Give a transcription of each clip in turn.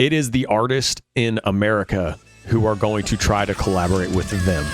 It is the artist in America who are going to try to collaborate with them.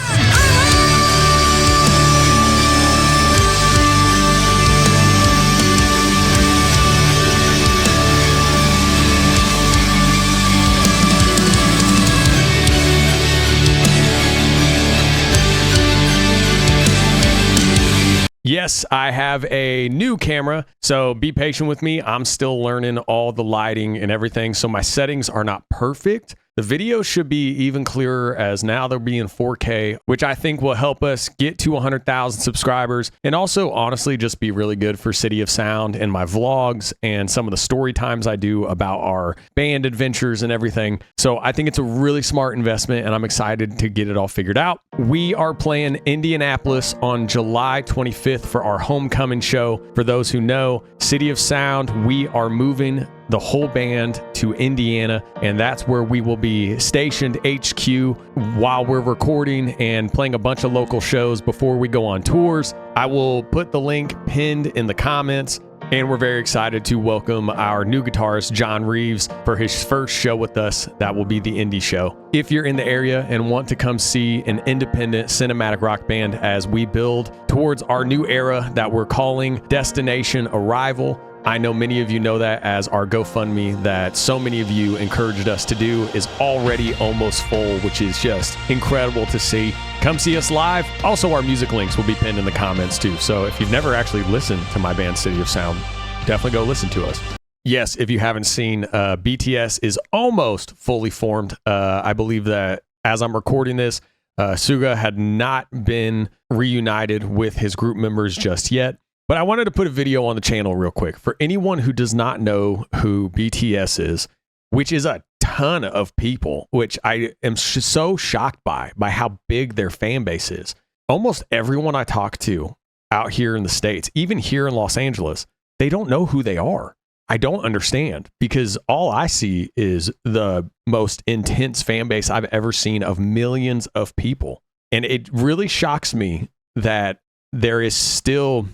Yes, I have a new camera, so be patient with me. I'm still learning all the lighting and everything, so my settings are not perfect. The video should be even clearer, as now they'll be in 4K, which I think will help us get to 100,000 subscribers, and also honestly just be really good for City of Sound and my vlogs and some of the story times I do about our band adventures and everything. So I think it's a really smart investment, and I'm excited to get it all figured out. We are playing Indianapolis on July 25th for our homecoming show. For those who know, City of Sound, we are moving the whole band to Indiana, and that's where we will be stationed HQ while we're recording and playing a bunch of local shows before we go on tours. I will put the link pinned in the comments, and we're very excited to welcome our new guitarist John Reeves for his first show with us. That will be the indie show. If you're in the area and want to come see an independent cinematic rock band as we build towards our new era that we're calling Destination Arrival, I know many of you know that, as our GoFundMe that so many of you encouraged us to do is already almost full, which is just incredible to see. Come see us live. Also, our music links will be pinned in the comments too. So if you've never actually listened to my band City of Sound, definitely go listen to us. Yes, if you haven't seen, BTS is almost fully formed. I believe that as I'm recording this, Suga had not been reunited with his group members just yet. But I wanted to put a video on the channel real quick. For anyone who does not know who BTS is, which is a ton of people, which I am so shocked by how big their fan base is. Almost everyone I talk to out here in the States, even here in Los Angeles, they don't know who they are. I don't understand, because all I see is the most intense fan base I've ever seen of millions of people. And it really shocks me that there is still...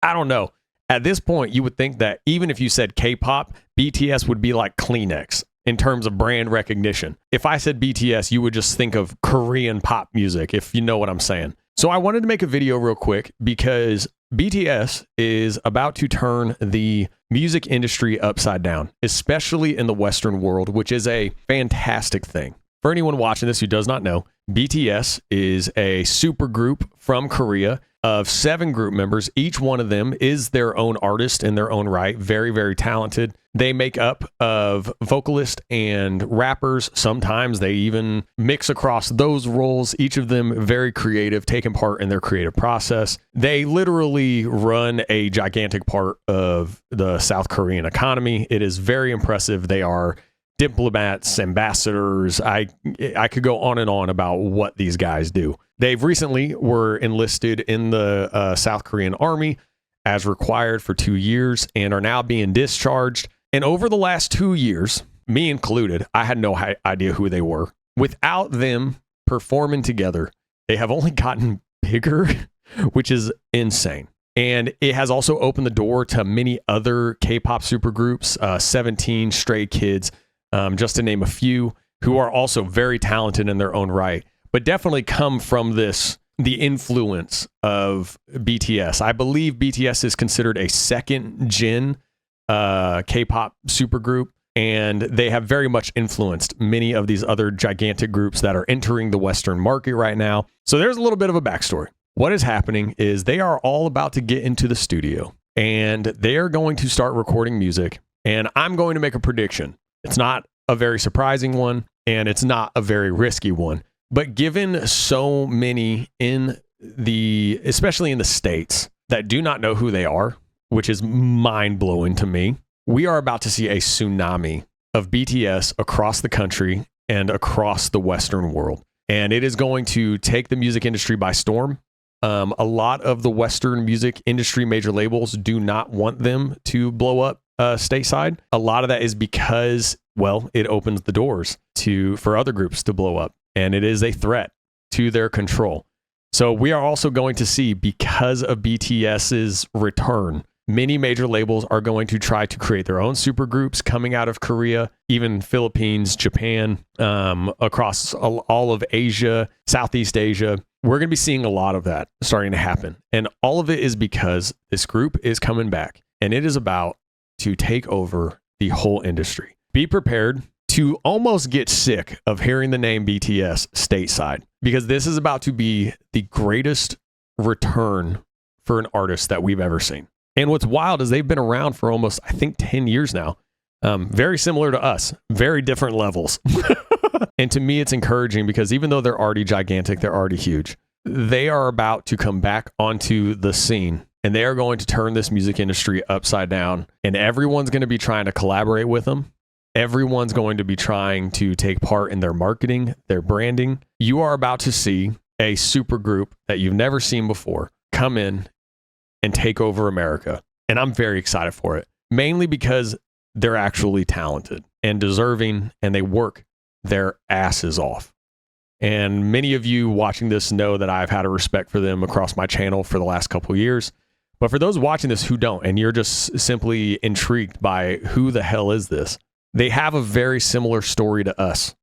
I don't know. At this point, you would think that even if you said K-pop, BTS would be like Kleenex in terms of brand recognition. If I said BTS, you would just think of Korean pop music, if you know what I'm saying. So I wanted to make a video real quick because BTS is about to turn the music industry upside down, especially in the Western world, which is a fantastic thing. For anyone watching this who does not know, BTS is a super group from Korea of 7 group members. Each one of them is their own artist in their own right. Very, very talented. They make up of vocalists and rappers. Sometimes they even mix across those roles. Each of them very creative, taking part in their creative process. They literally run a gigantic part of the South Korean economy. It is very impressive. They are diplomats, ambassadors. I could go on and on about what these guys do. They've recently were enlisted in the South Korean army as required for 2 years and are now being discharged. And over the last 2 years, me included, I had no idea who they were. Without them performing together, they have only gotten bigger, which is insane. And it has also opened the door to many other K-pop supergroups, 17, Stray Kids, just to name a few, who are also very talented in their own right, but definitely come from the influence of BTS. I believe BTS is considered a second gen K-pop supergroup, and they have very much influenced many of these other gigantic groups that are entering the Western market right now. So there's a little bit of a backstory. What is happening is they are all about to get into the studio, and they are going to start recording music, and I'm going to make a prediction. It's not a very surprising one, and it's not a very risky one. But given so many especially in the States, that do not know who they are, which is mind-blowing to me, we are about to see a tsunami of BTS across the country and across the Western world. And it is going to take the music industry by storm. A lot of the Western music industry major labels do not want them to blow up stateside. A lot of that is because, well, it opens the doors for other groups to blow up, and it is a threat to their control. So we are also going to see, because of BTS's return, Many major labels are going to try to create their own supergroups coming out of Korea, even Philippines, Japan, across all of Asia, Southeast Asia. We're going to be seeing a lot of that starting to happen. And all of it is because this group is coming back, and it is about to take over the whole industry. Be prepared to almost get sick of hearing the name BTS stateside, because this is about to be the greatest return for an artist that we've ever seen. And what's wild is they've been around for almost, I think, 10 years now. Very similar to us, very different levels. And to me, it's encouraging because even though they're already gigantic, they're already huge, they are about to come back onto the scene, and they are going to turn this music industry upside down, and everyone's going to be trying to collaborate with them. Everyone's going to be trying to take part in their marketing, their branding. You are about to see a super group that you've never seen before come in and take over America. And I'm very excited for it, mainly because they're actually talented and deserving, and they work their asses off. And many of you watching this know that I've had a respect for them across my channel for the last couple of years. But for those watching this who don't, and you're just simply intrigued by who the hell is this, they have a very similar story to us.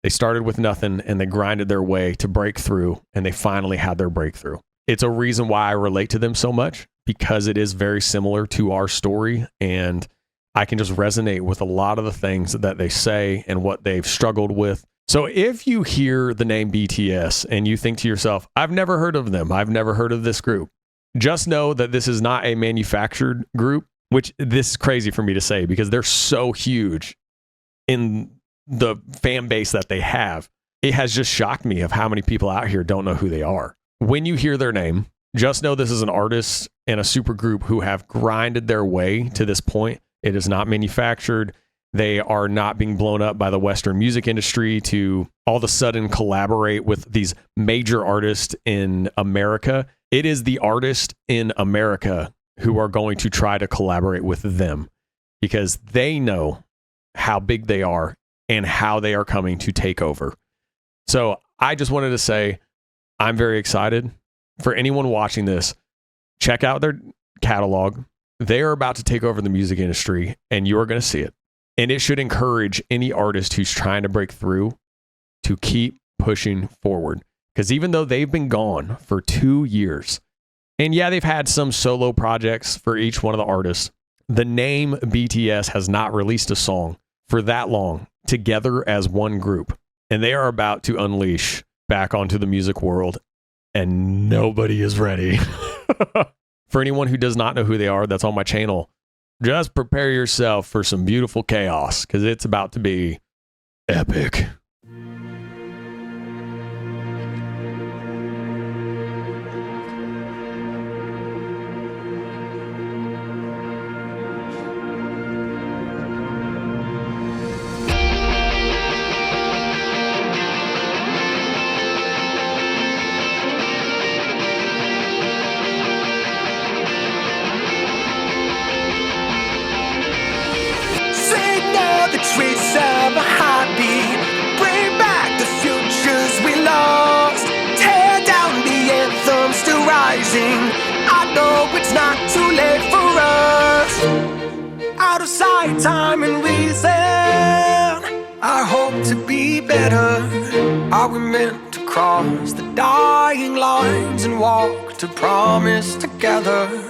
They started with nothing and they grinded their way to break through, and they finally had their breakthrough. It's a reason why I relate to them so much, because it is very similar to our story, and I can just resonate with a lot of the things that they say and what they've struggled with. So if you hear the name BTS and you think to yourself, I've never heard of them, I've never heard of this group, just know that this is not a manufactured group, which this is crazy for me to say because they're so huge in the fan base that they have. It has just shocked me of how many people out here don't know who they are. When you hear their name, just know this is an artist and a super group who have grinded their way to this point. It is not manufactured. They are not being blown up by the Western music industry to all of a sudden collaborate with these major artists in America. It is the artists in America who are going to try to collaborate with them because they know how big they are and how they are coming to take over. So I just wanted to say, I'm very excited. For anyone watching this, check out their catalog. They are about to take over the music industry, and you are going to see it. And it should encourage any artist who's trying to break through to keep pushing forward. Because even though they've been gone for 2 years, and yeah, they've had some solo projects for each one of the artists, the name BTS has not released a song for that long together as one group. And they are about to unleash back onto the music world, and nobody is ready. For anyone who does not know who they are, that's on my channel. Just prepare yourself for some beautiful chaos because it's about to be epic. Trace of a heartbeat, bring back the futures we lost, tear down the anthem still rising. I know it's not too late for us. Out of sight, time and reason, I hope to be better. Are we meant to cross the dying lines and walk to promise together?